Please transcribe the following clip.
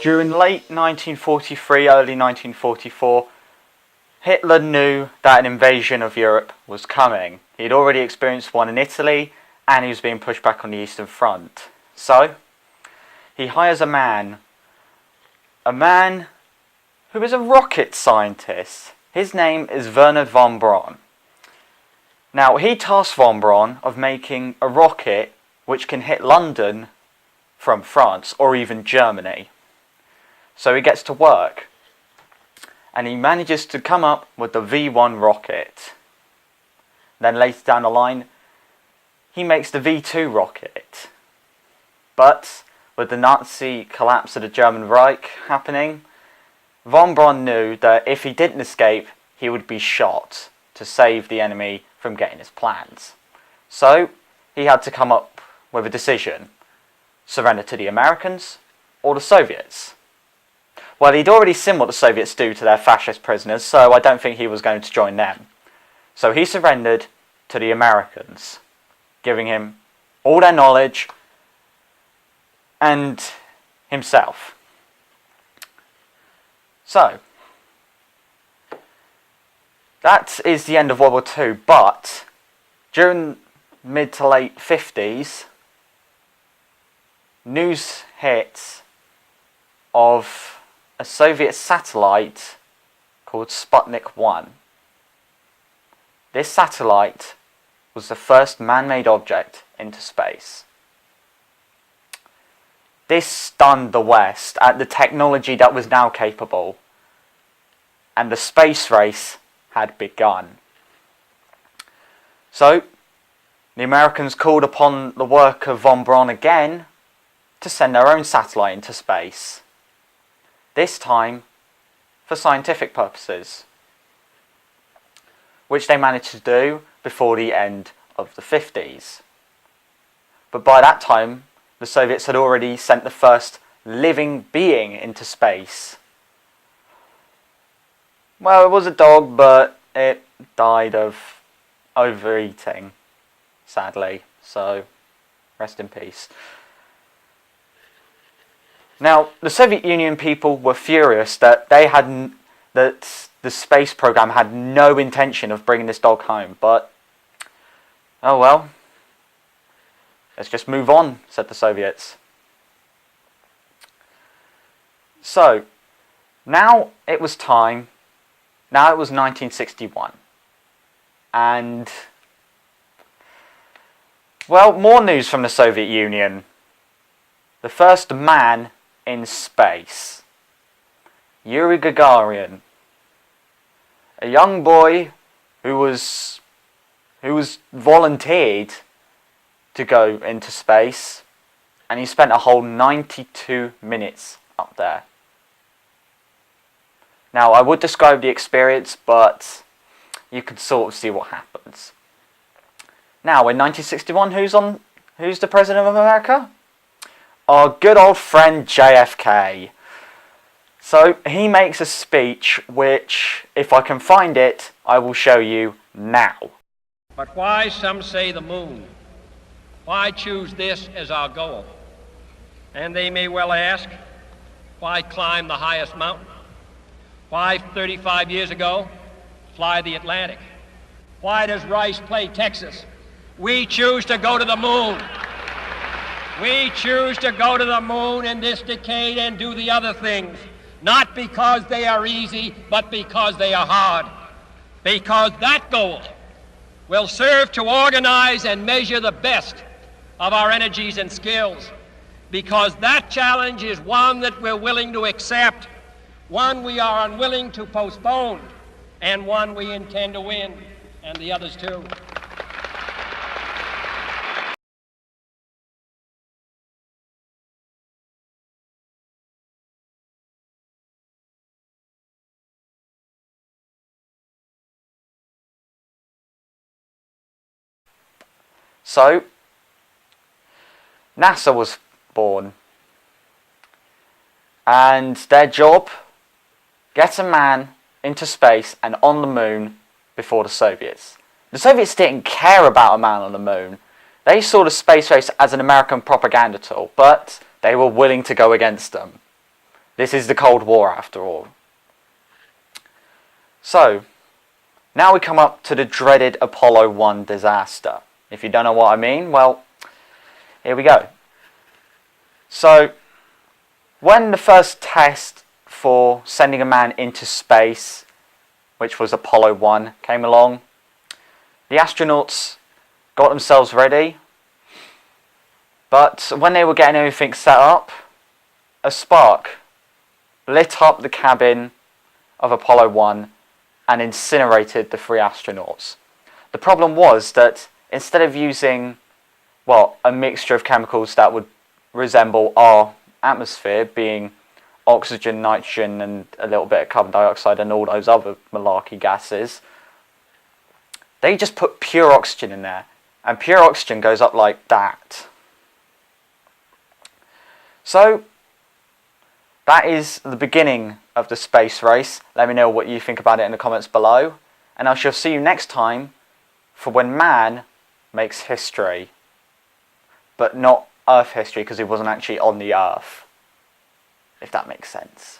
During late 1943, early 1944, Hitler knew that an invasion of Europe was coming. He had already experienced one in Italy, and he was being pushed back on the Eastern Front. So, he hires a man who is a rocket scientist. His name is Wernher von Braun. Now, he tasked von Braun of making a rocket which can hit London from France or even Germany. So he gets to work, and he manages to come up with the V1 rocket. Then later down the line, he makes the V2 rocket. But with the Nazi collapse of the German Reich happening, von Braun knew that if he didn't escape, he would be shot to save the enemy from getting his plans. So he had to come up with a decision: surrender to the Americans or the Soviets. Well, he'd already seen what the Soviets do to their fascist prisoners, so I don't think he was going to join them. So he surrendered to the Americans, giving him all their knowledge and himself. So, that is the end of World War II, but during mid to late 50s, news hit of a Soviet satellite called Sputnik 1. This satellite was the first man-made object into space. This stunned the West at the technology that was now capable, and the space race had begun. So, the Americans called upon the work of von Braun again to send their own satellite into space. This time for scientific purposes, which they managed to do before the end of the 50s. But by that time, the Soviets had already sent the first living being into space. Well, it was a dog, but it died of overeating, sadly, so rest in peace. Now, the Soviet Union people were furious that that the space program had no intention of bringing this dog home, but oh well, let's just move on, said the Soviets. So, now it was 1961, and well, more news from the Soviet Union. The first man in space, Yuri Gagarin, a young boy who was volunteered to go into space, and he spent a whole 92 minutes up there. Now, I would describe the experience, but you can sort of see what happens. Now, in 1961, who's the President of America? Our good old friend JFK. So he makes a speech which, if I can find it, I will show you now. But why, some say, the moon? Why choose this as our goal? And they may well ask, why climb the highest mountain? Why, 35 years ago, fly the Atlantic? Why does Rice play Texas? We choose to go to the moon. We choose to go to the moon in this decade and do the other things, not because they are easy, but because they are hard. Because that goal will serve to organize and measure the best of our energies and skills. Because that challenge is one that we're willing to accept, one we are unwilling to postpone, and one we intend to win, and the others too. So, NASA was born, and their job, get a man into space and on the moon before the Soviets. The Soviets didn't care about a man on the moon. They saw the space race as an American propaganda tool, but they were willing to go against them. This is the Cold War after all. So, now we come up to the dreaded Apollo 1 disaster. If you don't know what I mean, well, here we go. So, when the first test for sending a man into space, which was Apollo 1, came along, the astronauts got themselves ready, but when they were getting everything set up, a spark lit up the cabin of Apollo 1 and incinerated the 3 astronauts. The problem was that instead of using, well, a mixture of chemicals that would resemble our atmosphere, being oxygen, nitrogen, and a little bit of carbon dioxide and all those other malarkey gases, they just put pure oxygen in there. And pure oxygen goes up like that. So, that is the beginning of the space race. Let me know what you think about it in the comments below. And I shall see you next time for when man makes history. But not Earth history, because he wasn't actually on the Earth. If that makes sense.